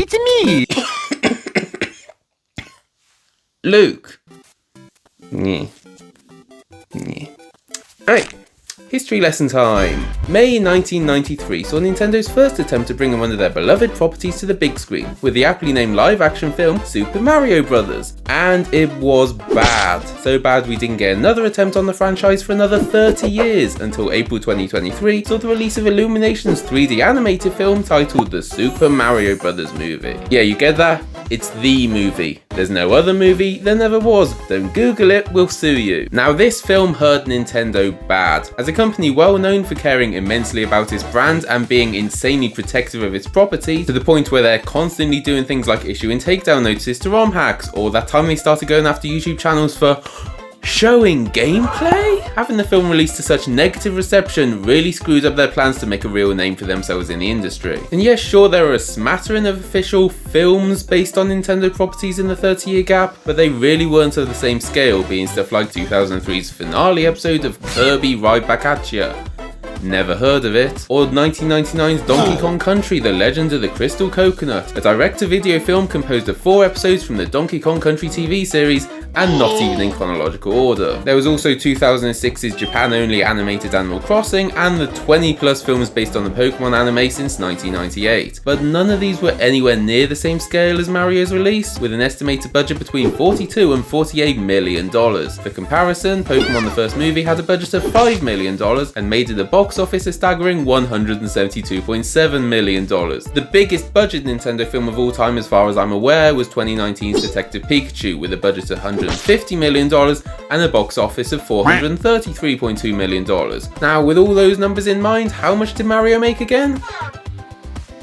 it's me! Luke. Yeah. Alright, history lesson time. May 1993 saw Nintendo's first attempt to bring one of their beloved properties to the big screen with the aptly named live-action film Super Mario Bros. And it was bad. So bad we didn't get another attempt on the franchise for another 30 years until April 2023 saw the release of Illumination's 3D animated film titled The Super Mario Bros. Movie. Yeah, you get that? It's the movie. There's no other movie, there never was. Don't Google it, we'll sue you. Now this film hurt Nintendo bad. As a company well known for caring immensely about its brand and being insanely protective of its property, to the point where they're constantly doing things like issuing takedown notices to ROM hacks, or that time they started going after YouTube channels for showing gameplay? Having the film released to such negative reception really screwed up their plans to make a real name for themselves in the industry. And yes, sure, there are a smattering of official films based on Nintendo properties in the 30-year gap, but they really weren't of the same scale, being stuff like 2003's finale episode of Kirby Right Back At Ya. Never heard of it. Or 1999's Donkey Kong Country, The Legend of the Crystal Coconut, a direct-to-video film composed of 4 episodes from the Donkey Kong Country TV series, and not even in chronological order. There was also 2006's Japan-only animated Animal Crossing, and the 20 plus films based on the Pokemon anime since 1998. But none of these were anywhere near the same scale as Mario's release, with an estimated budget between $42 and $48 million. For comparison, Pokemon the first movie had a budget of $5 million and made it a box office a staggering $172.7 million. The biggest budget Nintendo film of all time as far as I'm aware was 2019's Detective Pikachu, with a budget of $150 million and a box office of $433.2 million. Now, with all those numbers in mind, how much did Mario make again?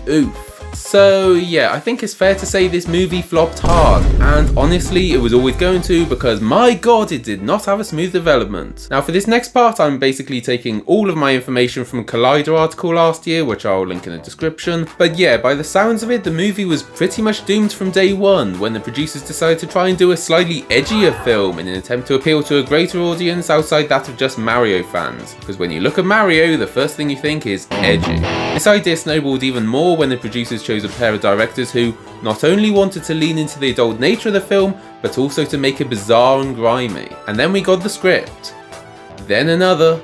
Oof. So yeah, I think it's fair to say this movie flopped hard, and honestly it was always going to, because my god, it did not have a smooth development. Now for this next part, I'm basically taking all of my information from a Collider article last year, which I'll link in the description. But yeah, by the sounds of it, the movie was pretty much doomed from day one, when the producers decided to try and do a slightly edgier film in an attempt to appeal to a greater audience outside that of just Mario fans. Because when you look at Mario, the first thing you think is edgy. This idea snowballed even more when the producers chose a pair of directors who not only wanted to lean into the adult nature of the film, but also to make it bizarre and grimy. And then we got the script. Then another.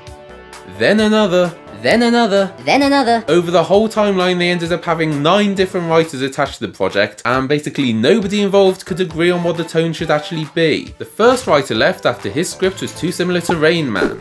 Then another. Then another. Then another. Over the whole timeline, they ended up having 9 different writers attached to the project, and basically nobody involved could agree on what the tone should actually be. The first writer left after his script was too similar to Rain Man,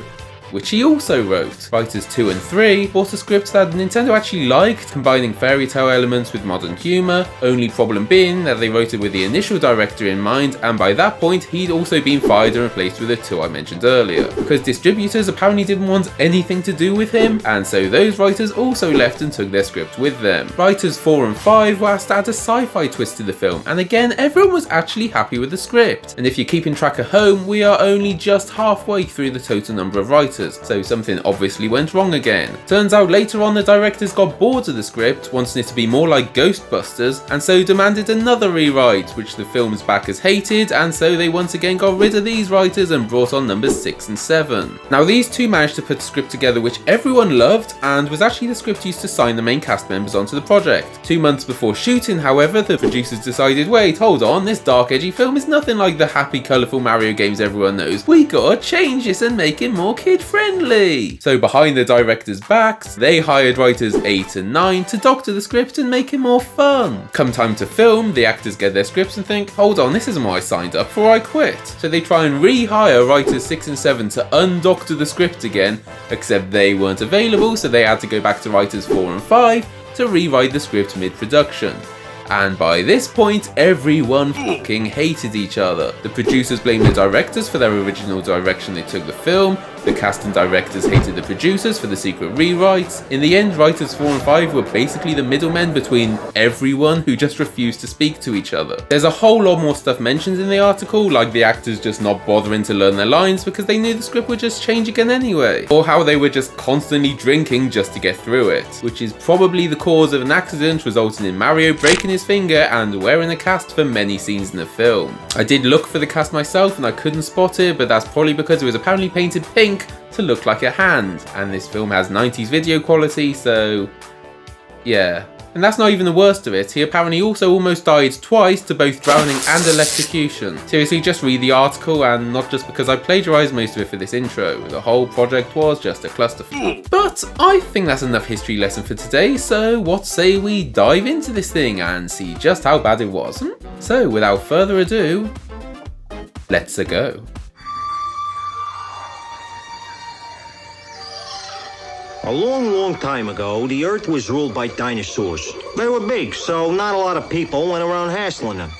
which he also wrote. Writers 2 and 3 bought a script that Nintendo actually liked, combining fairy tale elements with modern humour, only problem being that they wrote it with the initial director in mind, and by that point he'd also been fired and replaced with the 2 I mentioned earlier, because distributors apparently didn't want anything to do with him, and so those writers also left and took their script with them. Writers 4 and 5 were asked to add a sci-fi twist to the film, and again everyone was actually happy with the script. And if you're keeping track at home, we are only just halfway through the total number of writers, so something obviously went wrong again. Turns out later on the directors got bored of the script, wanting it to be more like Ghostbusters, and so demanded another rewrite, which the film's backers hated, and so they once again got rid of these writers and brought on numbers 6 and 7. Now these two managed to put a script together which everyone loved, and was actually the script used to sign the main cast members onto the project. 2 months before shooting, however, the producers decided, wait, hold on, this dark edgy film is nothing like the happy colourful Mario games everyone knows. We gotta change this and make it more kid-friendly. So behind the director's backs, they hired writers 8 and 9 to doctor the script and make it more fun. Come time to film, the actors get their scripts and think, hold on, this isn't what I signed up for, I quit. So they try and rehire writers 6 and 7 to undoctor the script again, except they weren't available, so they had to go back to writers 4 and 5 to rewrite the script mid-production. And by this point, everyone fucking hated each other. The producers blamed the directors for their original direction they took the film, the cast and directors hated the producers for the secret rewrites. In the end, writers 4 and 5 were basically the middlemen between everyone who just refused to speak to each other. There's a whole lot more stuff mentioned in the article, like the actors just not bothering to learn their lines because they knew the script would just change again anyway, or how they were just constantly drinking just to get through it, which is probably the cause of an accident resulting in Mario breaking his finger and wearing a cast for many scenes in the film. I did look for the cast myself and I couldn't spot it, but that's probably because it was apparently painted pink to look like a hand, and this film has 90s video quality, so yeah. And that's not even the worst of it, he apparently also almost died twice to both drowning and electrocution. Seriously, just read the article, and not just because I plagiarised most of it for this intro. The whole project was just a clusterfuck. But I think that's enough history lesson for today, so what say we dive into this thing and see just how bad it was? So without further ado, let's go. A long time ago, the Earth was ruled by dinosaurs. They were big, so not a lot of people went around hassling them.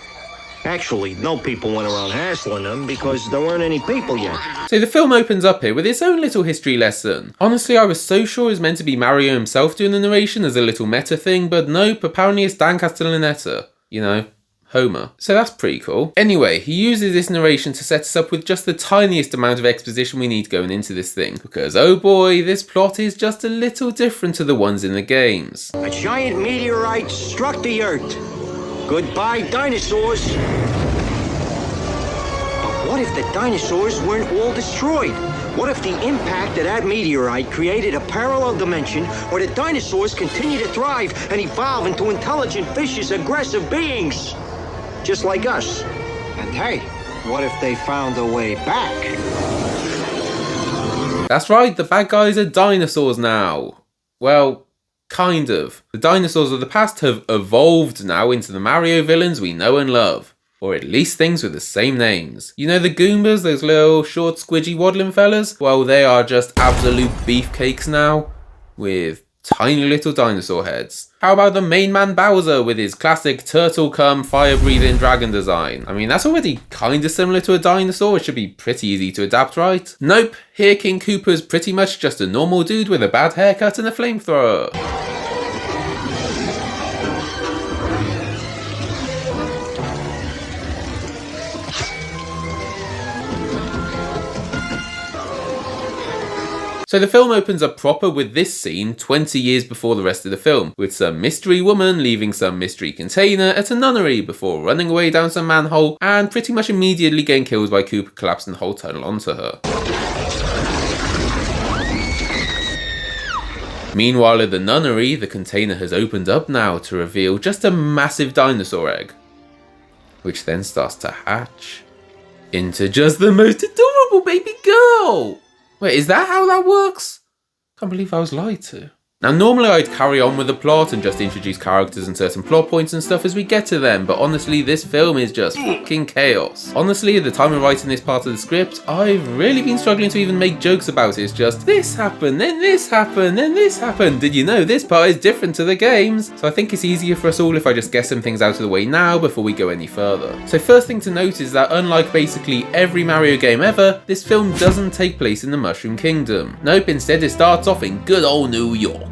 Actually, no people went around hassling them because there weren't any people yet. So the film opens up here with its own little history lesson. Honestly, I was so sure it was meant to be Mario himself doing the narration as a little meta thing, but nope, apparently it's Dan Castellaneta. You know, Homer. So that's pretty cool. Anyway, he uses this narration to set us up with just the tiniest amount of exposition we need going into this thing, because oh boy, this plot is just a little different to the ones in the games. A giant meteorite struck the Earth. Goodbye, dinosaurs. But what if the dinosaurs weren't all destroyed? What if the impact of that meteorite created a parallel dimension where the dinosaurs continue to thrive and evolve into intelligent, vicious, aggressive beings? Just like us. And hey, what if they found a way back? That's right, the bad guys are dinosaurs now. Well, kind of. The dinosaurs of the past have evolved now into the Mario villains we know and love. Or at least things with the same names. You know the Goombas, those little short squidgy waddling fellas? Well, they are just absolute beefcakes now, with tiny little dinosaur heads. How about the main man Bowser with his classic turtle cum fire breathing dragon design? I mean, that's already kinda similar to a dinosaur, it should be pretty easy to adapt, right? Nope, here King Koopa's pretty much just a normal dude with a bad haircut and a flamethrower. So the film opens up proper with this scene 20 years before the rest of the film, with some mystery woman leaving some mystery container at a nunnery before running away down some manhole and pretty much immediately getting killed by Koopa collapsing the whole tunnel onto her. Meanwhile at the nunnery, the container has opened up now to reveal just a massive dinosaur egg, which then starts to hatch into just the most adorable baby girl! Wait, is that how that works? Can't believe I was lied to. Now normally I'd carry on with the plot and just introduce characters and certain plot points and stuff as we get to them, but honestly this film is just fucking chaos. Honestly, at the time of writing this part of the script, I've really been struggling to even make jokes about it. It's just, this happened, then this happened, then this happened. Did you know this part is different to the games? So I think it's easier for us all if I just get some things out of the way now before we go any further. So first thing to note is that unlike basically every Mario game ever, this film doesn't take place in the Mushroom Kingdom. Nope, instead it starts off in good old New York.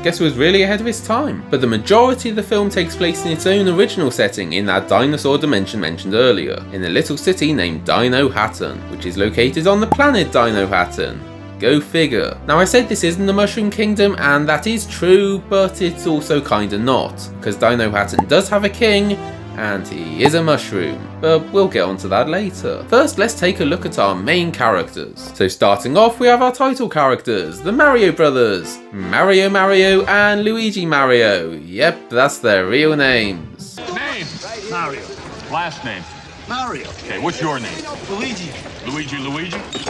Guess it was really ahead of its time. But the majority of the film takes place in its own original setting in that dinosaur dimension mentioned earlier, in a little city named Dino Hatton, which is located on the planet Dino Hatton. Go figure. Now I said this isn't the Mushroom Kingdom, and that is true, but it's also kinda not, because Dino Hatton does have a king, and he is a mushroom, but we'll get onto that later. First, let's take a look at our main characters. So starting off, we have our title characters, the Mario brothers, Mario Mario and Luigi Mario. Yep, that's their real names. Name? Mario. Last name? Mario. Okay, what's your name? Luigi. Luigi?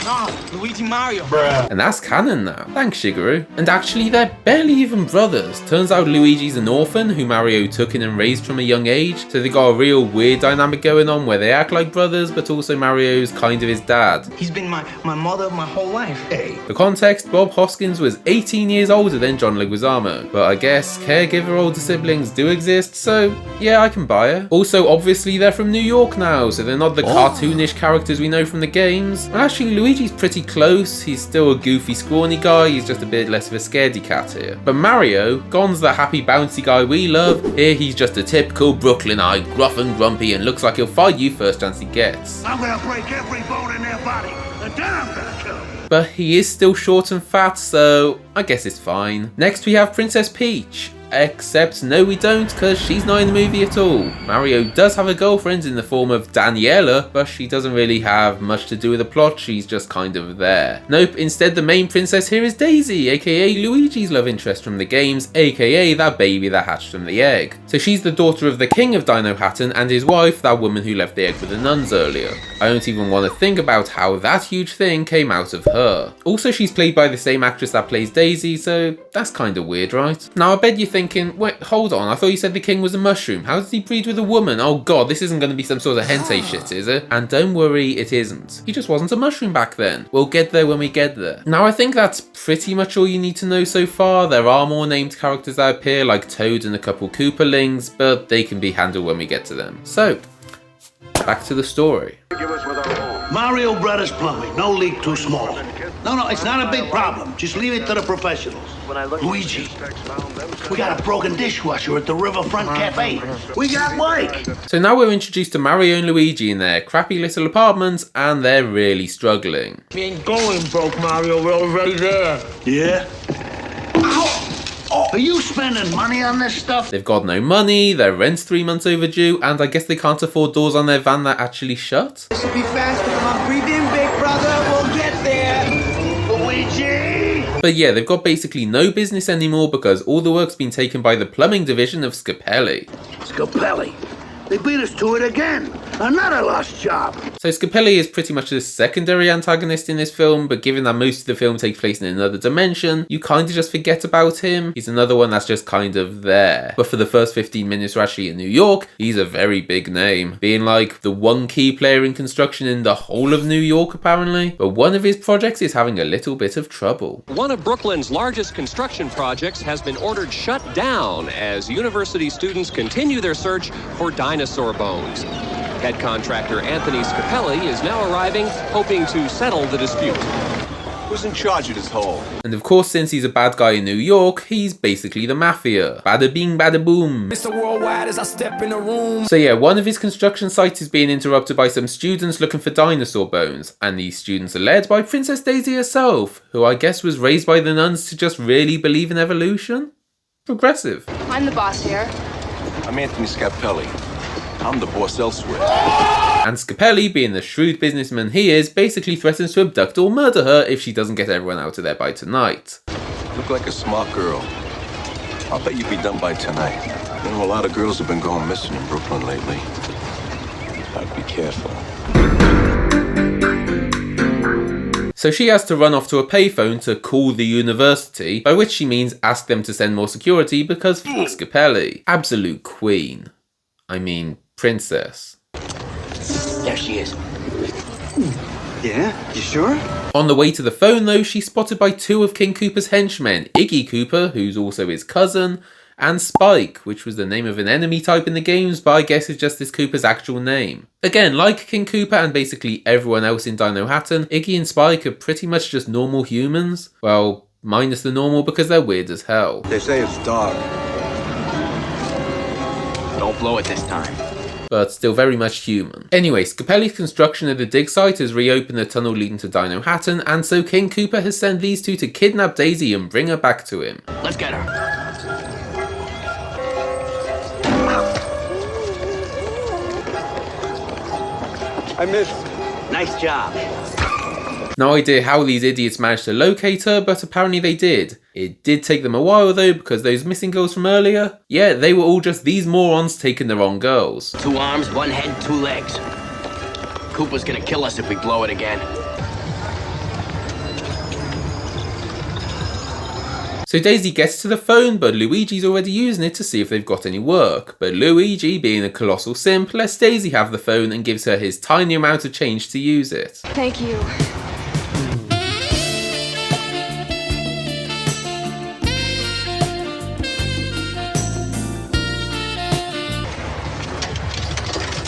No, Luigi Mario. And that's canon now. Thanks, Shigeru. And actually, they're barely even brothers. Turns out Luigi's an orphan who Mario took in and raised from a young age, so they got a real weird dynamic going on where they act like brothers, but also Mario's kind of his dad. He's been my mother my whole life. Hey. For context, Bob Hoskins was 18 years older than John Leguizamo, but I guess caregiver older siblings do exist, so yeah, I can buy it. Also, obviously, they're from New York now, so they're not the cartoonish characters we know from the games. Well, actually, Luigi's pretty close. He's still a goofy, scrawny guy. He's just a bit less of a scaredy cat here. But Mario, gone's the happy, bouncy guy we love. Here, he's just a typical Brooklynite, gruff and grumpy, and looks like he'll fight you first chance he gets. I'm gonna break every bone in their body, and then I'm gonna kill them. But he is still short and fat, so I guess it's fine. Next, we have Princess Peach. except no we don't, because she's not in the movie at all. Mario does have a girlfriend in the form of Daniela, but she doesn't really have much to do with the plot, she's just kind of there. Nope, instead the main princess here is Daisy, aka Luigi's love interest from the games, aka that baby that hatched from the egg. So she's the daughter of the king of Dino Hatton and his wife, that woman who left the egg with the nuns earlier. I don't even want to think about how that huge thing came out of her. Also, she's played by the same actress that plays Daisy, so that's kind of weird, right? Now I bet you're thinking, wait, hold on, I thought you said the king was a mushroom. How did he breed with a woman? Oh god, this isn't going to be some sort of hentai shit, is it? And don't worry, it isn't. He just wasn't a mushroom back then. We'll get there when we get there. Now I think that's pretty much all you need to know so far. There are more named characters that appear, like Toad and a couple Koopalings, but they can be handled when we get to them. So, back to the story. Mario Brothers Plumbing. No leak too small. No, it's not a big problem. Just leave it to the professionals. Luigi, we got a broken dishwasher at the Riverfront Cafe. We got Mike. So now we're introduced to Mario and Luigi in their crappy little apartments, and they're really struggling. We ain't going broke, Mario. We're already there. Yeah? Ow! Oh, are you spending money on this stuff? They've got no money, their rent's 3 months overdue, and I guess they can't afford doors on their van that actually shut. This will be faster. Come on, breathe in, big brother. We'll get there. Luigi! But yeah, they've got basically no business anymore because all the work's been taken by the plumbing division of Scapelli. Scapelli. They beat us to it again. Another lost job. So Scapelli is pretty much a secondary antagonist in this film, but given that most of the film takes place in another dimension, you kind of just forget about him. He's another one that's just kind of there. But for the first 15 minutes we're actually in New York, he's a very big name, being like the one key player in construction in the whole of New York apparently. But one of his projects is having a little bit of trouble. One of Brooklyn's largest construction projects has been ordered shut down as university students continue their search for dinosaur bones. Head contractor Anthony Scapelli is now arriving, hoping to settle the dispute. Who's in charge of this hole? And of course, since he's a bad guy in New York, he's basically the mafia. Bada bing, bada boom. Mr. Worldwide as I step in the room. So yeah, one of his construction sites is being interrupted by some students looking for dinosaur bones. And these students are led by Princess Daisy herself, who I guess was raised by the nuns to just really believe in evolution. Progressive. I'm the boss here. I'm Anthony Scapelli. I'm the boss elsewhere. And Scapelli, being the shrewd businessman he is, basically threatens to abduct or murder her if she doesn't get everyone out of there by tonight. Look like a smart girl. I'll bet you'll be done by tonight. You know, a lot of girls have been going missing in Brooklyn lately. I'd be careful. So she has to run off to a payphone to call the university, by which she means ask them to send more security because fuck Scapelli. Absolute queen. I mean, princess. There she is. Yeah? You sure? On the way to the phone though, she's spotted by two of King Koopa's henchmen, Iggy Koopa, who's also his cousin, and Spike, which was the name of an enemy type in the games, but I guess it's just this Koopa's actual name. Again, like King Koopa and basically everyone else in Dino Hatton, Iggy and Spike are pretty much just normal humans. Well, minus the normal because they're weird as hell. They say it's dark. Don't blow it this time. But still very much human. Anyway, Scapelli's construction of the dig site has reopened the tunnel leading to Dino Hatton, and so King Koopa has sent these two to kidnap Daisy and bring her back to him. Let's get her. I missed. Nice job. No idea how these idiots managed to locate her, but apparently they did. It did take them a while though, because those missing girls from earlier, yeah, they were all just these morons taking the wrong girls. 2 arms, 1 head, 2 legs. Koopa's gonna kill us if we blow it again. So Daisy gets to the phone, but Luigi's already using it to see if they've got any work. But Luigi, being a colossal simp, lets Daisy have the phone and gives her his tiny amount of change to use it. Thank you.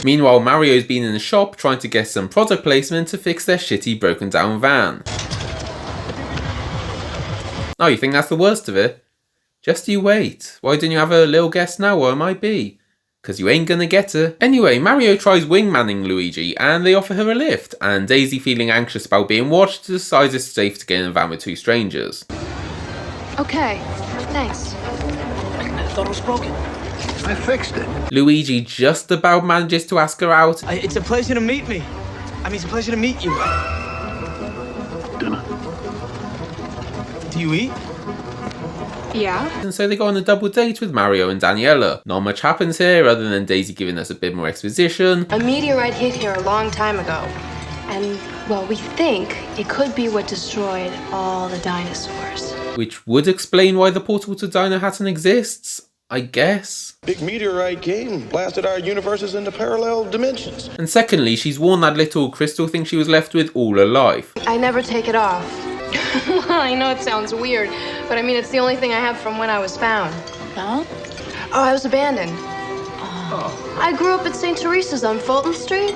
Meanwhile, Mario's been in the shop trying to get some product placement to fix their shitty broken down van. Oh, you think that's the worst of it? Just you wait. Why didn't you have a little guess now where it might be? Because you ain't gonna get her. Anyway, Mario tries wingmanning Luigi and they offer her a lift, and Daisy, feeling anxious about being watched, decides it's safe to get in a van with 2 strangers. Okay, thanks. thought it was broken. I fixed it. Luigi just about manages to ask her out. It's a pleasure to meet me. I mean, it's a pleasure to meet you. Dinner. Do you eat? Yeah? And so they go on a double date with Mario and Daniela. Not much happens here other than Daisy giving us a bit more exposition. A meteorite hit here a long time ago. And, well, we think it could be what destroyed all the dinosaurs. Which would explain why the portal to Dino Hatton exists, I guess. Big meteorite came, blasted our universes into parallel dimensions. And secondly, she's worn that little crystal thing she was left with all her life. I never take it off. Well, I know it sounds weird, but I mean, it's the only thing I have from when I was found. Huh? Oh, I was abandoned. Oh. I grew up at St. Teresa's on Fulton Street.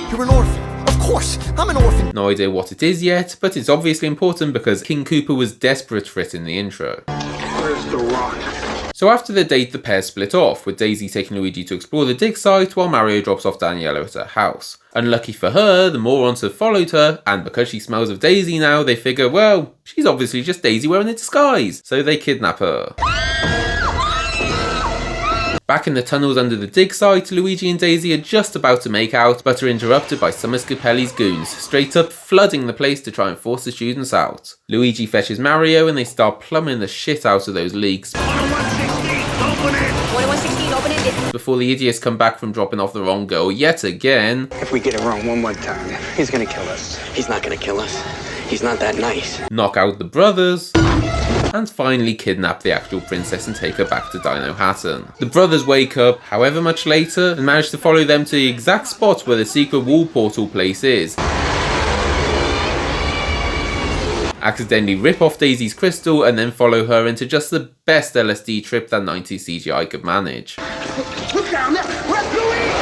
You're an orphan. Of course, I'm an orphan. No idea what it is yet, but it's obviously important because King Koopa was desperate for it in the intro. Where's the rock? So after the date, the pair split off, with Daisy taking Luigi to explore the dig site while Mario drops off Daniela at her house. Unlucky for her, the morons have followed her, and because she smells of Daisy now, they figure, well, she's obviously just Daisy wearing a disguise, so they kidnap her. Back in the tunnels under the dig site, Luigi and Daisy are just about to make out, but are interrupted by some of Scapelli's goons, straight up flooding the place to try and force the students out. Luigi fetches Mario and they start plumbing the shit out of those leaks. 2116, open it! 2116, open it. Before the idiots come back from dropping off the wrong girl yet again. If we get it wrong one more time, he's gonna kill us. He's not gonna kill us. He's not that nice. Knock out the brothers. And finally kidnap the actual princess and take her back to Dino Hatton. The brothers wake up, however much later, and manage to follow them to the exact spot where the secret wall portal place is. Accidentally rip off Daisy's crystal and then follow her into just the best LSD trip that 90s CGI could manage. Look down there! Where's Luigi?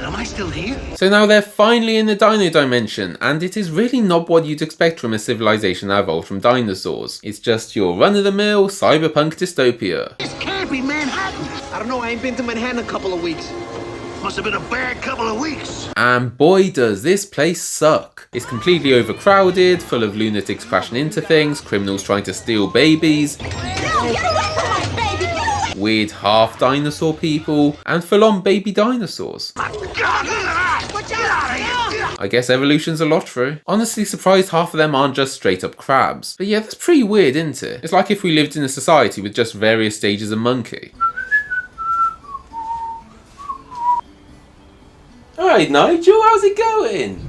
Am I still here? So now they're finally in the Dino Dimension, and it is really not what you'd expect from a civilization that evolved from dinosaurs. It's just your run-of-the-mill cyberpunk dystopia. This can't be Manhattan. I don't know, I ain't been to Manhattan a couple of weeks. Must have been a bad couple of weeks. And boy does this place suck. It's completely overcrowded, full of lunatics crashing into things, criminals trying to steal babies. No, get away from my baby! Get away! Weird half dinosaur people, and full-on baby dinosaurs. I guess evolution's a lot true. Honestly surprised half of them aren't just straight up crabs. But yeah, that's pretty weird, isn't it? It's like if we lived in a society with just various stages of monkey. Alright Nigel, how's it going?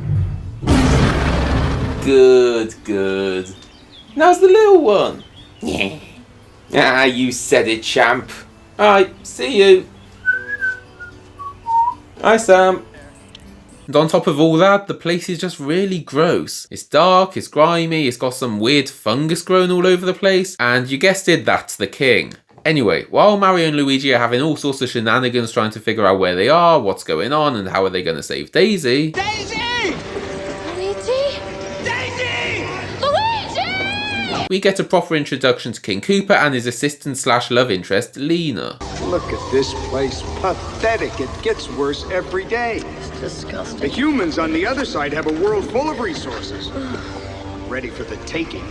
Good, good. Now's the little one. Yeah. Ah, you said it, champ. Alright, see you. Hi, Sam. And on top of all that, the place is just really gross. It's dark, it's grimy, it's got some weird fungus growing all over the place, and you guessed it, that's the king. Anyway, while Mario and Luigi are having all sorts of shenanigans trying to figure out where they are, what's going on, and how are they going to save Daisy... Luigi! Daisy! Luigi! We get a proper introduction to King Koopa and his assistant slash love interest, Lena. Look at this place. Pathetic. It gets worse every day. It's disgusting. The humans on the other side have a world full of resources. Ready for the taking.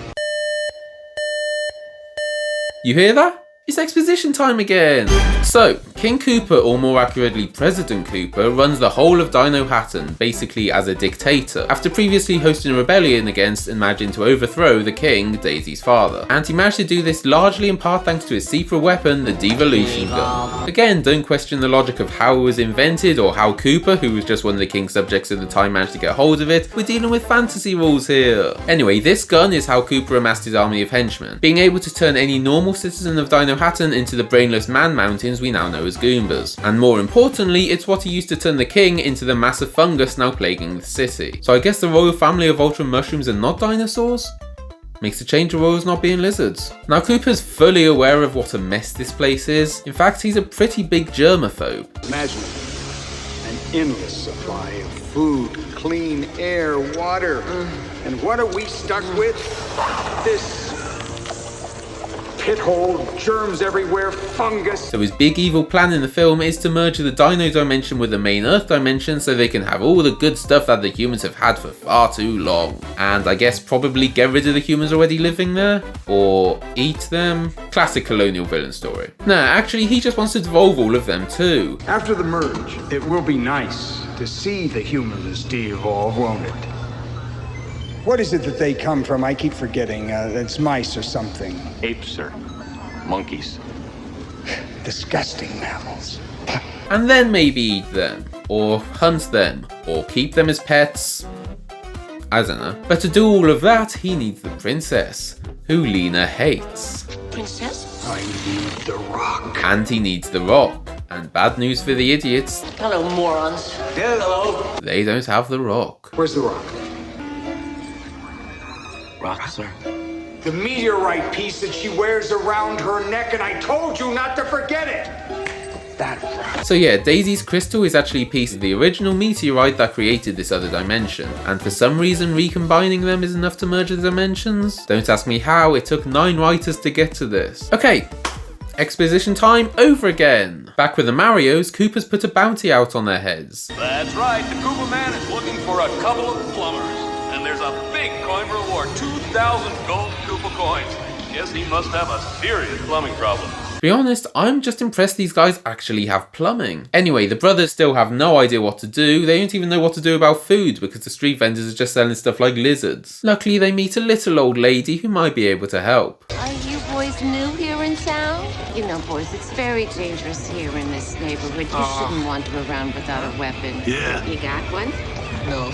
You hear that? It's exposition time again! So, King Koopa, or more accurately President Koopa, runs the whole of Dino Hatton, basically as a dictator, after previously hosting a rebellion against and managing to overthrow the king, Daisy's father. And he managed to do this largely in part thanks to his secret weapon, the Devolution Gun. Again, don't question the logic of how it was invented, or how Koopa, who was just one of the king's subjects at the time, managed to get hold of it. We're dealing with fantasy rules here. Anyway, this gun is how Koopa amassed his army of henchmen, being able to turn any normal citizen of Dino Hatton into the brainless man mountains we now know as Goombas. And more importantly, it's what he used to turn the king into the massive fungus now plaguing the city. So I guess the royal family of ultra mushrooms are not dinosaurs? Makes a change of royals not being lizards. Now Koopa's fully aware of what a mess this place is. In fact, he's a pretty big germaphobe. Imagine it. an endless supply of food, clean air, water. And what are we stuck with? This pit hole, germs everywhere, fungus. So his big evil plan in the film is to merge the Dino dimension with the main Earth dimension so they can have all the good stuff that the humans have had for far too long. And I guess probably get rid of the humans already living there? Or eat them? Classic colonial villain story. Nah, actually he just wants to devolve all of them too. After the merge, it will be nice to see the humans de-evolve, won't it? What is it that they come from? I keep forgetting. It's mice or something. Apes, sir. Monkeys. Disgusting mammals. And then maybe eat them, or hunt them, or keep them as pets. I don't know. But to do all of that, he needs the princess, who Lena hates. Princess? I need the rock. And he needs the rock. And bad news for the idiots, Hello, morons. Hello. they don't have the rock. Where's the rock? Rock, sir. The meteorite piece that she wears around her neck, and I told you not to forget it! That rock. So yeah, Daisy's crystal is actually a piece of the original meteorite that created this other dimension, and for some reason recombining them is enough to merge the dimensions? Don't ask me how, it took 9 writers to get to this. Okay, exposition time over again. Back with the Marios, Cooper's put a bounty out on their heads. That's right. The Koopa Man is looking for a couple of plumbers. And there's a big coin reward, 2,000 gold Koopa coins. Guess he must have a serious plumbing problem. To be honest, I'm just impressed these guys actually have plumbing. Anyway, the brothers still have no idea what to do. They don't even know what to do about food because the street vendors are just selling stuff like lizards. Luckily, they meet a little old lady who might be able to help. Are you boys new here in town? You know, boys, it's very dangerous here in this neighborhood. You shouldn't wander around without a weapon. Yeah. You got one? No.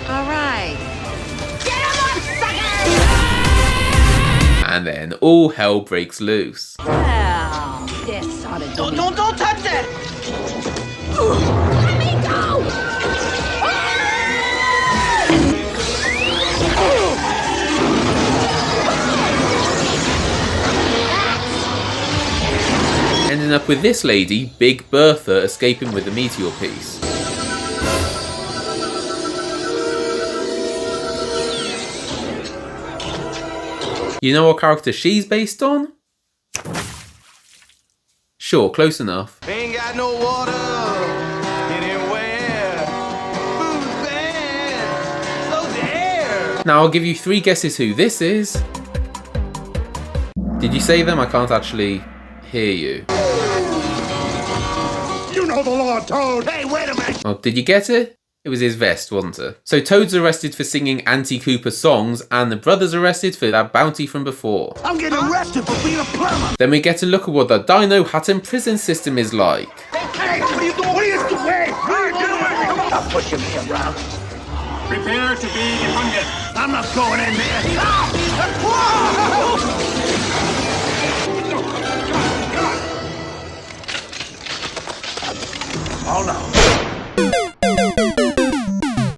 All right. Get him up, sucker! And then all hell breaks loose. Well, this ought to do. Don't touch that! Let me go! Ending up with this lady, Big Bertha, escaping with the meteor piece. You know what character she's based on? Sure, close enough. Ain't got no water anywhere. Food's bad. So's the air. Now I'll give you 3 guesses who this is. Did you say them? I can't actually hear you. You know the law, Toad. Hey, wait a minute. Oh, did you get it? It was his vest, wasn't it? So Toad's arrested for singing anti-Cooper songs, and the brothers arrested for that bounty from before. I'm getting arrested for being a plumber. Then we get to look at what the Dino Hatton prison system is like. Hey, what are you doing? What are you doing? Hey, get away. Come on. Stop pushing me around. Prepare to be hunged. I'm not going in there. Oh, no.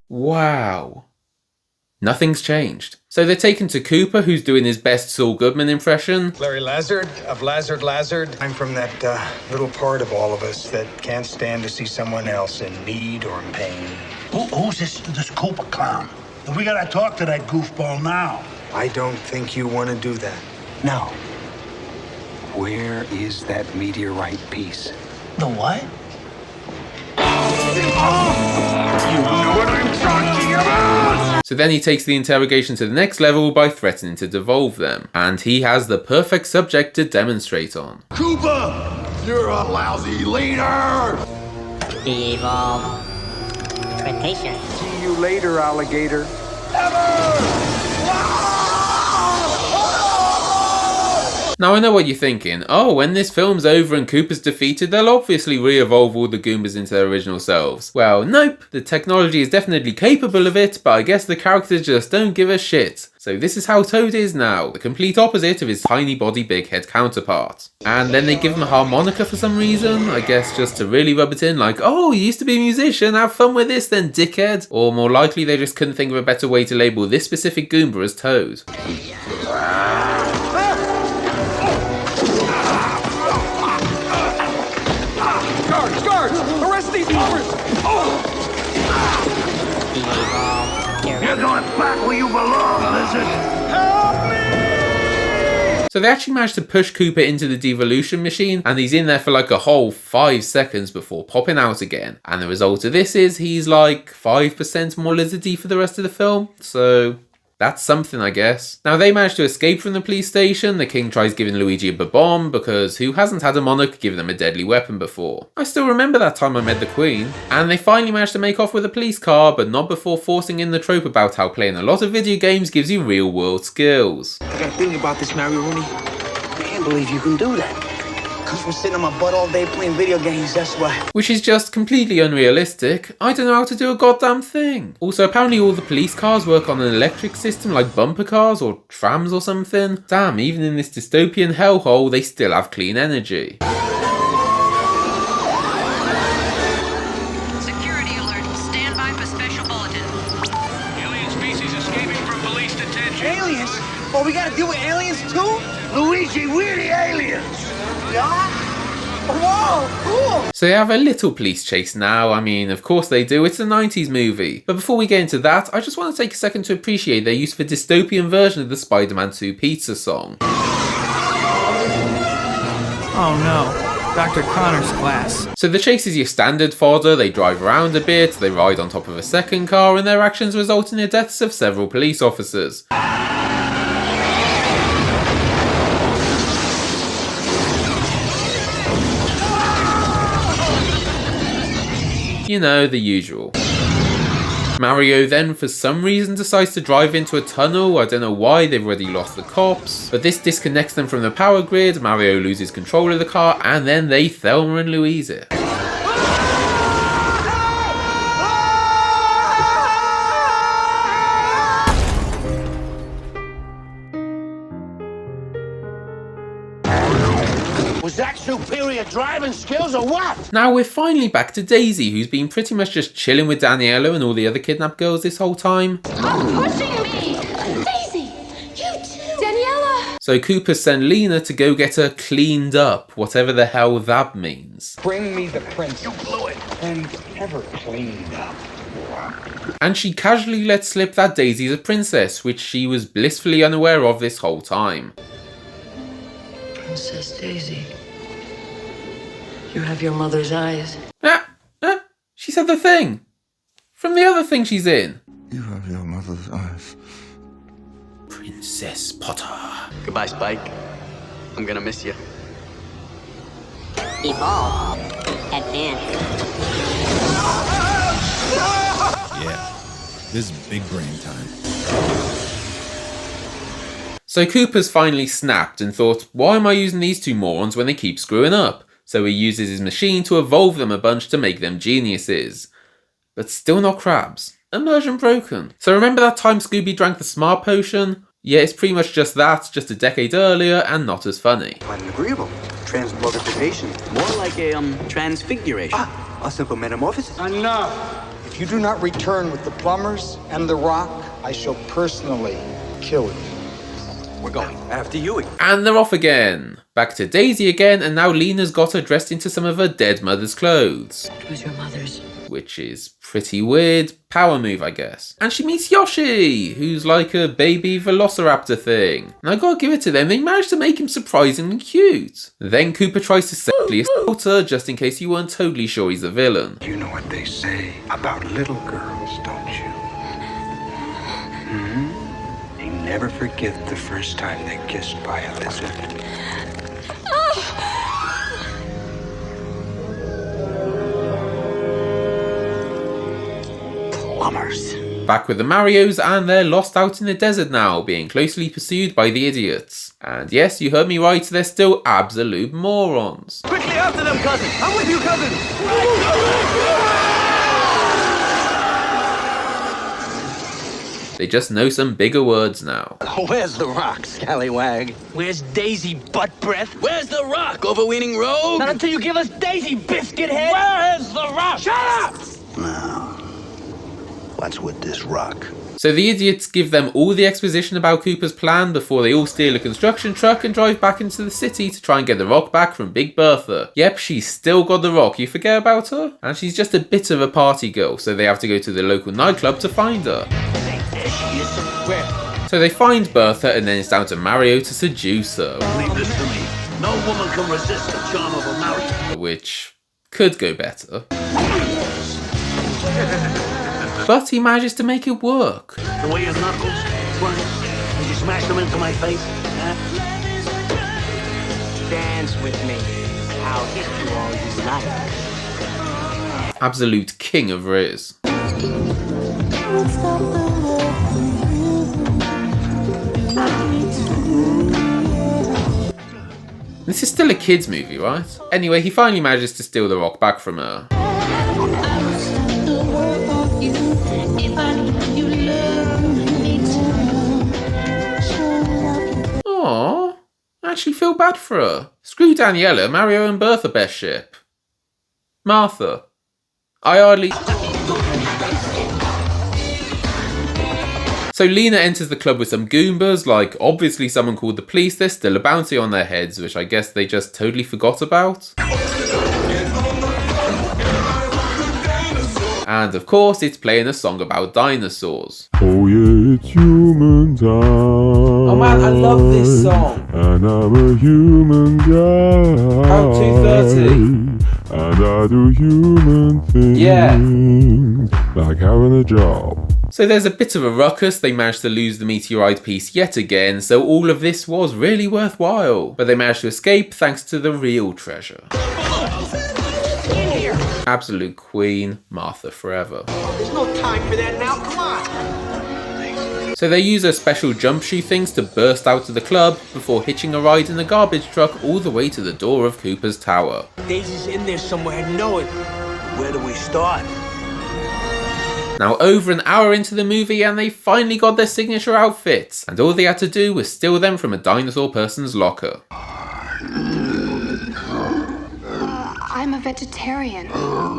Wow. Nothing's changed. So they're taken to Cooper, who's doing his best Saul Goodman impression. Larry Lazard of Lazard. I'm from that little part of all of us that can't stand to see someone else in need or in pain. Who's this Cooper clown? We gotta talk to that goofball now. I don't think you want to do that. No. Where is that meteorite piece? The what? You know what I'm talking about! So then he takes the interrogation to the next level by threatening to devolve them. And he has the perfect subject to demonstrate on. Cooper! You're a lousy leader! Evolve. Cretaceous. See you later, alligator. Now I know what you're thinking. Oh, when this film's over and Cooper's defeated, they'll obviously re-evolve all the Goombas into their original selves. Well, nope. The technology is definitely capable of it, but I guess the characters just don't give a shit. So this is how Toad is now, the complete opposite of his tiny body, big head counterpart. And then they give him a harmonica for some reason, I guess just to really rub it in, like, oh, you used to be a musician, have fun with this then, dickhead. Or more likely they just couldn't think of a better way to label this specific Goomba as Toad. Guards! Arrest these back where you belong, lizard. Help me! So they actually managed to push Cooper into the devolution machine, and he's in there for like a whole 5 seconds before popping out again. And the result of this is he's like 5% more lizardy for the rest of the film, so that's something, I guess. Now they manage to escape from the police station. The king tries giving Luigi a bomb because who hasn't had a monarch give them a deadly weapon before? I still remember that time I met the queen. And they finally manage to make off with a police car, but not before forcing in the trope about how playing a lot of video games gives you real world skills. I gotta think about this, Mario Rooney. I can't believe you can do that. Comes from sitting on my butt all day playing video games, that's why. Which is just completely unrealistic. I don't know how to do a goddamn thing. Also, apparently all the police cars work on an electric system like bumper cars or trams or something. Damn, even in this dystopian hellhole, they still have clean energy. Security alert. Stand by for special bulletin. Alien species escaping from police detention. Aliens? Oh, we gotta deal with aliens too? Luigi, we're the aliens. Yeah? Whoa, cool! So they have a little police chase now. I mean, of course they do, it's a 90s movie. But before we get into that, I just want to take a second to appreciate their use of a dystopian version of the Spider-Man 2 pizza song. Oh no, Dr. Connor's class. So the chase is your standard fodder. They drive around a bit, they ride on top of a second car, and their actions result in the deaths of several police officers. You know, the usual. Mario then, for some reason, decides to drive into a tunnel. I don't know why, they've already lost the cops. But this disconnects them from the power grid, Mario loses control of the car, and then they Thelma and Louise it. Was that superior driving skills or what? Now we're finally back to Daisy, who's been pretty much just chilling with Daniela and all the other kidnapped girls this whole time. Stop pushing me! Daisy! You too! Daniela! So Cooper sent Lena to go get her cleaned up, whatever the hell that means. Bring me the prince. You blew it. And ever cleaned up. And she casually lets slip that Daisy's a princess, which she was blissfully unaware of this whole time. Princess Daisy, you have your mother's eyes. She said the thing. From the other thing she's in. You have your mother's eyes. Princess Potter. Goodbye, Spike. I'm gonna miss you. Evolve. Advance. Yeah, this is big brain time. So Cooper's finally snapped and thought, why am I using these two morons when they keep screwing up? So he uses his machine to evolve them a bunch to make them geniuses. But still not crabs. Immersion broken. So remember that time Scooby drank the smart potion? Yeah, it's pretty much just that, just a decade earlier and not as funny. Quite an agreeable. Transmogrification. More like a, transfiguration. A simple metamorphosis. Enough! If you do not return with the plumbers and the rock, I shall personally kill you. We're going after you. And they're off again. Back to Daisy again, and now Lena's got her dressed into some of her dead mother's clothes. It was your mother's. Which is pretty weird. Power move, I guess. And she meets Yoshi, who's like a baby velociraptor thing. And I gotta give it to them, they managed to make him surprisingly cute. Then Cooper tries to sexually assault her, just in case you weren't totally sure he's the villain. You know what they say about little girls, don't you? They never forget the first time they're kissed by a lizard. Plumbers. Back with the Marios, and they're lost out in the desert now, being closely pursued by the idiots. And yes, you heard me right, they're still absolute morons. Quickly after them, cousin! I'm with you, cousin! They just know some bigger words now. Where's the rock, scallywag? Where's Daisy, butt breath? Where's the rock, overweening rogue? Not until you give us Daisy, biscuit head! Where's the rock? Shut up! Now, what's with this rock? So the idiots give them all the exposition about Cooper's plan before they all steal a construction truck and drive back into the city to try and get the rock back from Big Bertha. Yep, she's still got the rock, you forget about her? And she's just a bit of a party girl, so they have to go to the local nightclub to find her. she is. Where? So they find Bertha, and then it's down to Mario to seduce her. Leave this to me. No woman can resist the charm of a Mario. Which could go better. But he manages to make it work. The way your knuckles run as you smash them into my face. Huh? Dance with me. I'll hit you all you like. Absolute king of Riz. This is still a kid's movie, right? Anyway, he finally manages to steal the rock back from her. Aww, I actually feel bad for her. Screw Daniela, Mario and Bertha best ship. Martha. I hardly... So Lena enters the club with some Goombas, like obviously someone called the police. There's still a bounty on their heads, which I guess they just totally forgot about. And of course, it's playing a song about dinosaurs. Oh yeah, it's human time. Oh man, I love this song. And I'm a human guy. About 2:30. And I do human things. Yeah. Like having a job. So there's a bit of a ruckus. They managed to lose the meteorite piece yet again, so all of this was really worthwhile. But they managed to escape thanks to the real treasure. Absolute queen, Martha forever. There's no time for that now, come on! So they use her special jump shoe things to burst out of the club before hitching a ride in a garbage truck all the way to the door of Cooper's tower. Daisy's in there somewhere, I know it. Where do we start? Now over an hour into the movie and they finally got their signature outfits, and all they had to do was steal them from a dinosaur person's locker. I'm a vegetarian.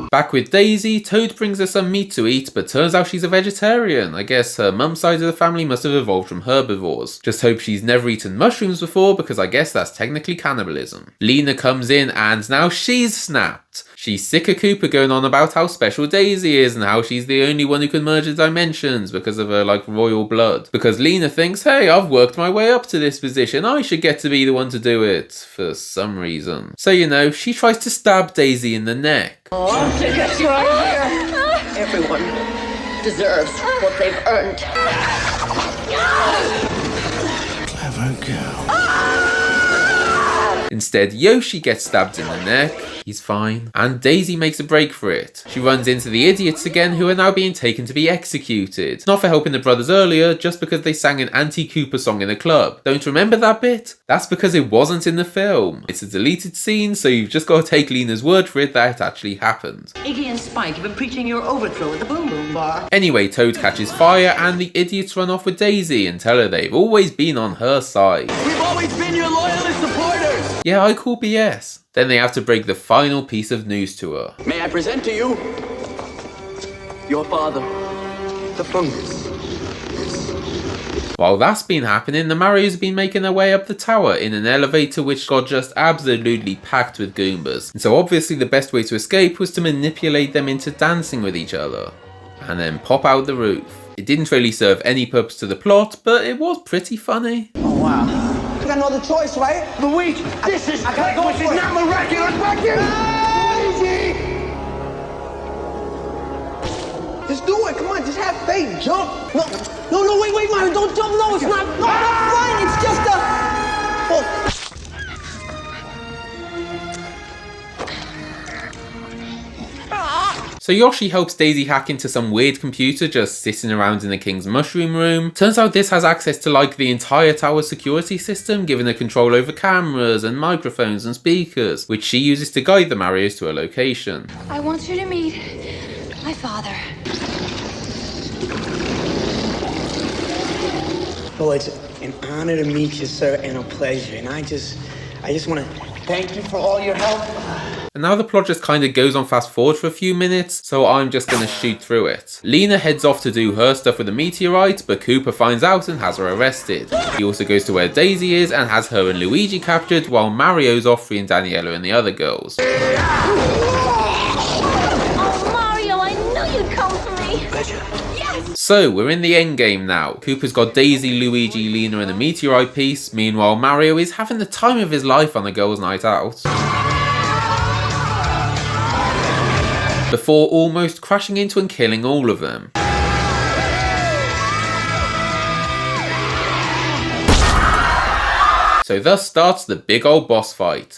Back with Daisy, Toad brings her some meat to eat, but turns out she's a vegetarian. I guess her mum's side of the family must have evolved from herbivores. Just hope she's never eaten mushrooms before, because I guess that's technically cannibalism. Lena comes in and now she's snapped. She's sick of Cooper going on about how special Daisy is and how she's the only one who can merge the dimensions because of her royal blood. Because Lena thinks, hey, I've worked my way up to this position, I should get to be the one to do it, for some reason. So she tries to stab Daisy in the neck. Oh, I'll take us right here. Everyone deserves what they've earned. Clever girl. Instead, Yoshi gets stabbed in the neck. He's fine. And Daisy makes a break for it. She runs into the idiots again, who are now being taken to be executed. Not for helping the brothers earlier, just because they sang an anti-Cooper song in a club. Don't remember that bit? That's because it wasn't in the film. It's a deleted scene, so you've just got to take Lena's word for it that it actually happened. Iggy and Spike have been preaching your overthrow at the Boom Boom Bar. Anyway, Toad catches fire and the idiots run off with Daisy and tell her they've always been on her side. We've always been your loyalist supporters! Yeah, I call BS. Then they have to break the final piece of news to her. May I present to you your father, the fungus. While that's been happening, the Marios have been making their way up the tower in an elevator which got just absolutely packed with Goombas. And so obviously the best way to escape was to manipulate them into dancing with each other. And then pop out the roof. It didn't really serve any purpose to the plot, but it was pretty funny. Oh wow. You got no other choice, right? Luigi, this is not miraculous. Luigi! Just do it, come on, just have faith, jump. No, wait, Mario, don't jump, no, it's not, no, that's fine, it's just a... Oh. So Yoshi helps Daisy hack into some weird computer just sitting around in the King's mushroom room. Turns out this has access to the entire tower security system, giving her control over cameras and microphones and speakers, which she uses to guide the Marios to a location. I want you to meet my father. Well, it's an honor to meet you, sir, and a pleasure. And I just want to thank you for all your help. And now the plot just kind of goes on fast forward for a few minutes, so I'm just going to shoot through it. Lena heads off to do her stuff with the meteorite, but Cooper finds out and has her arrested. He also goes to where Daisy is and has her and Luigi captured, while Mario's off freeing Daniela and the other girls. Oh, Mario, I knew you'd come for me. Betcha. Yes! So So, we're in the endgame now. Koopa's got Daisy, Luigi, Lena and the meteorite piece. Meanwhile, Mario is having the time of his life on the girls' night out. Before almost crashing into and killing all of them. So thus starts the big old boss fight.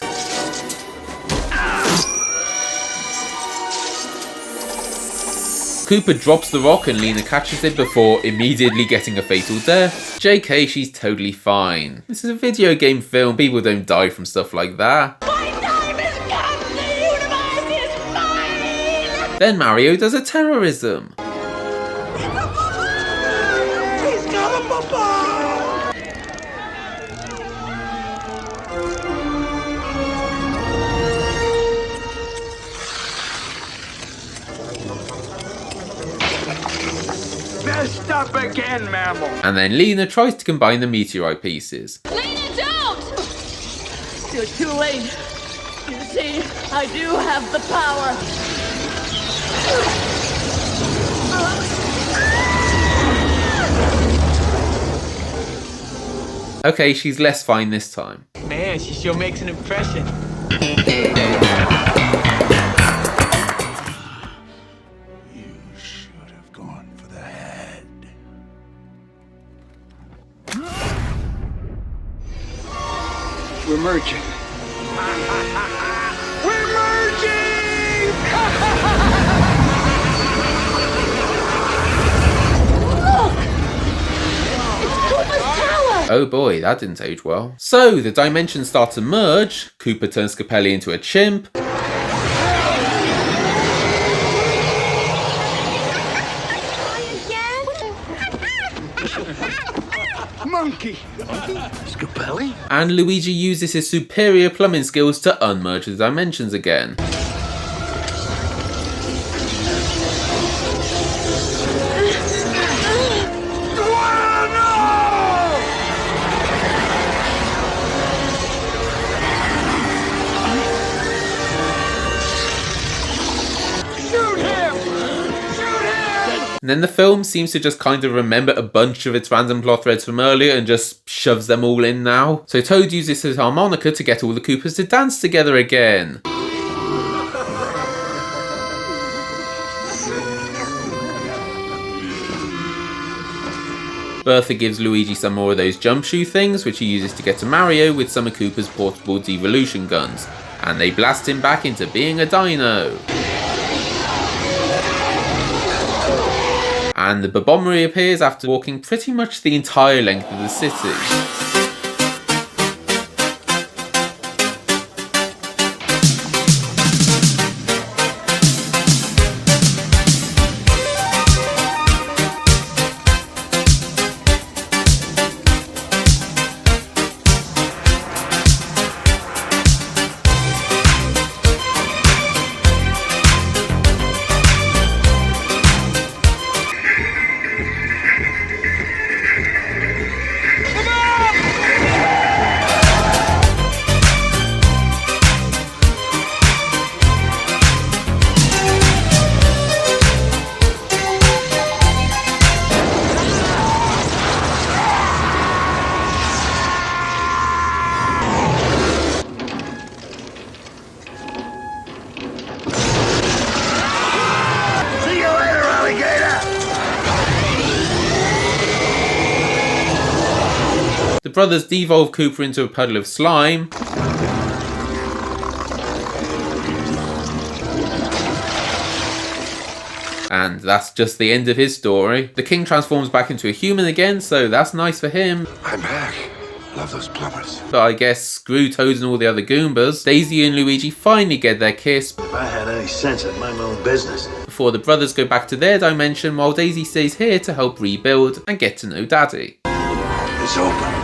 Koopa drops the rock and Lena catches it before immediately getting a fatal death. JK, she's totally fine. This is a video game film, people don't die from stuff like that. My time has come! The universe is mine! Then Mario does a terrorism. He's got a papa! Messed up again, mammal. And then Lena tries to combine the meteorite pieces. Lena, don't! You're too late. You see, I do have the power. Okay, she's less fine this time. Man, she sure makes an impression. We're merging. We're merging! Oh boy, that didn't age well. So, the dimensions start to merge. Koopa turns Capelli into a chimp. Monkey! Scapelli? And Luigi uses his superior plumbing skills to unmerge the dimensions again. And then the film seems to just kind of remember a bunch of its random plot threads from earlier and just shoves them all in now. So Toad uses his harmonica to get all the Koopas to dance together again. Bertha gives Luigi some more of those jump shoe things, which he uses to get to Mario with some of Koopa's portable devolution guns. And they blast him back into being a dino. And the Bob-omb reappears after walking pretty much the entire length of the city. The brothers devolve Koopa into a puddle of slime. And that's just the end of his story. The king transforms back into a human again, so that's nice for him. I'm back. Love those plumbers. But I guess screw Toad and all the other Goombas. Daisy and Luigi finally get their kiss. If I had any sense, I'd mind my own business. Before the brothers go back to their dimension, while Daisy stays here to help rebuild and get to know Daddy. It's open.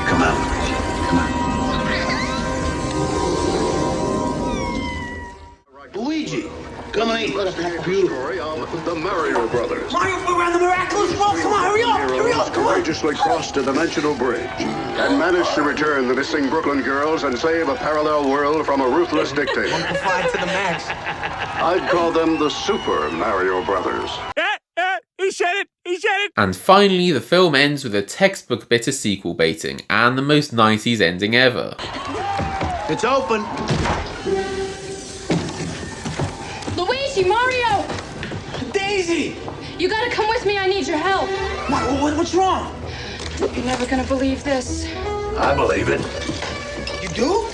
Come out, Luigi. Come on. Luigi, come and eat. Story of the Mario Brothers. Mario around the miraculous world! Come on, hurry up! Hurry up, come on! Courageously crossed a dimensional bridge and managed to return the missing Brooklyn girls and save a parallel world from a ruthless dictator. Amplified to the max. I'd call them the Super Mario Brothers. He said it! He said it! And finally, the film ends with a textbook bit of sequel baiting, and the most 90s ending ever. It's open. Luigi, Mario! Daisy! You gotta come with me, I need your help. What's wrong? You're never gonna believe this. I believe it. You do?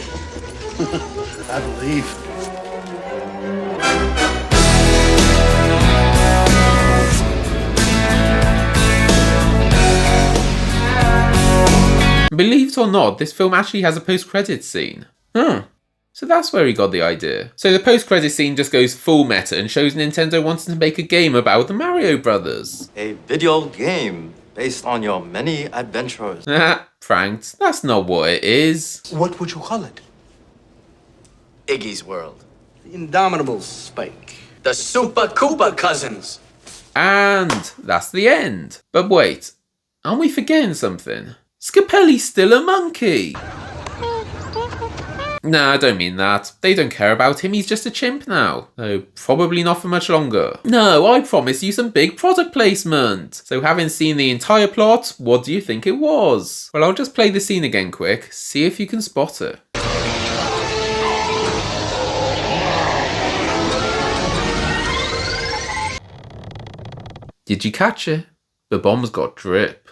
I believe. Believe it or not, this film actually has a post-credits scene. So that's where he got the idea. So the post-credits scene just goes full meta and shows Nintendo wanting to make a game about the Mario Brothers. A video game based on your many adventures. Pranked. That's not what it is. What would you call it? Iggy's World. The Indomitable Spike. The Super Koopa Cousins. And that's the end. But wait, aren't we forgetting something? Scapelli's still a monkey! Nah, I don't mean that. They don't care about him, he's just a chimp now. Though, probably not for much longer. No, I promise you some big product placement! So having seen the entire plot, what do you think it was? Well, I'll just play the scene again quick, see if you can spot it. Did you catch it? The bomb's got drip.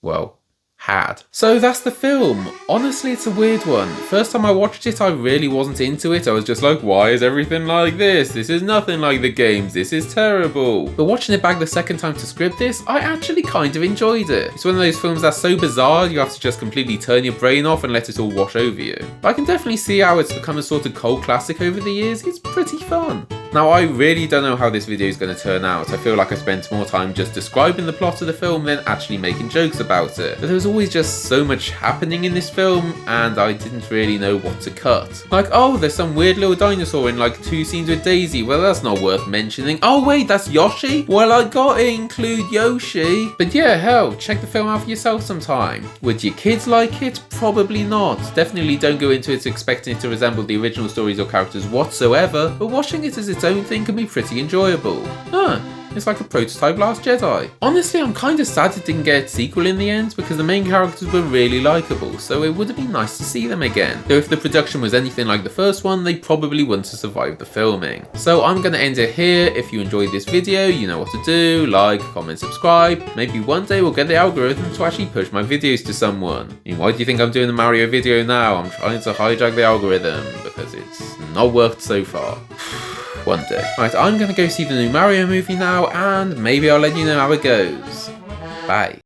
Well, had. So that's the film. Honestly, it's a weird one. First time I watched it, I really wasn't into it. I was just like, why is everything like this? This is nothing like the games. This is terrible. But watching it back the second time to script this, I actually kind of enjoyed it. It's one of those films that's so bizarre, you have to just completely turn your brain off and let it all wash over you. But I can definitely see how it's become a sort of cult classic over the years. It's pretty fun. Now, I really don't know how this video is going to turn out. I feel like I spent more time just describing the plot of the film than actually making jokes about it. But there was always just so much happening in this film, and I didn't really know what to cut. Like, oh, there's some weird little dinosaur in like 2 scenes with Daisy. Well, that's not worth mentioning. Oh wait, that's Yoshi? Well, I gotta include Yoshi. But yeah, hell, check the film out for yourself sometime. Would your kids like it? Probably not. Definitely don't go into it expecting it to resemble the original stories or characters whatsoever, but watching it as its own thing can be pretty enjoyable. It's like a prototype Last Jedi. Honestly, I'm kind of sad it didn't get a sequel in the end because the main characters were really likeable, so it would have been nice to see them again. Though if the production was anything like the first one, they probably wouldn't have survived the filming. So I'm going to end it here. If you enjoyed this video, you know what to do. Like, comment, subscribe. Maybe one day we'll get the algorithm to actually push my videos to someone. I mean, why do you think I'm doing the Mario video now? I'm trying to hijack the algorithm because it's not worked so far. One day. Right, I'm gonna go see the new Mario movie now, and maybe I'll let you know how it goes. Bye.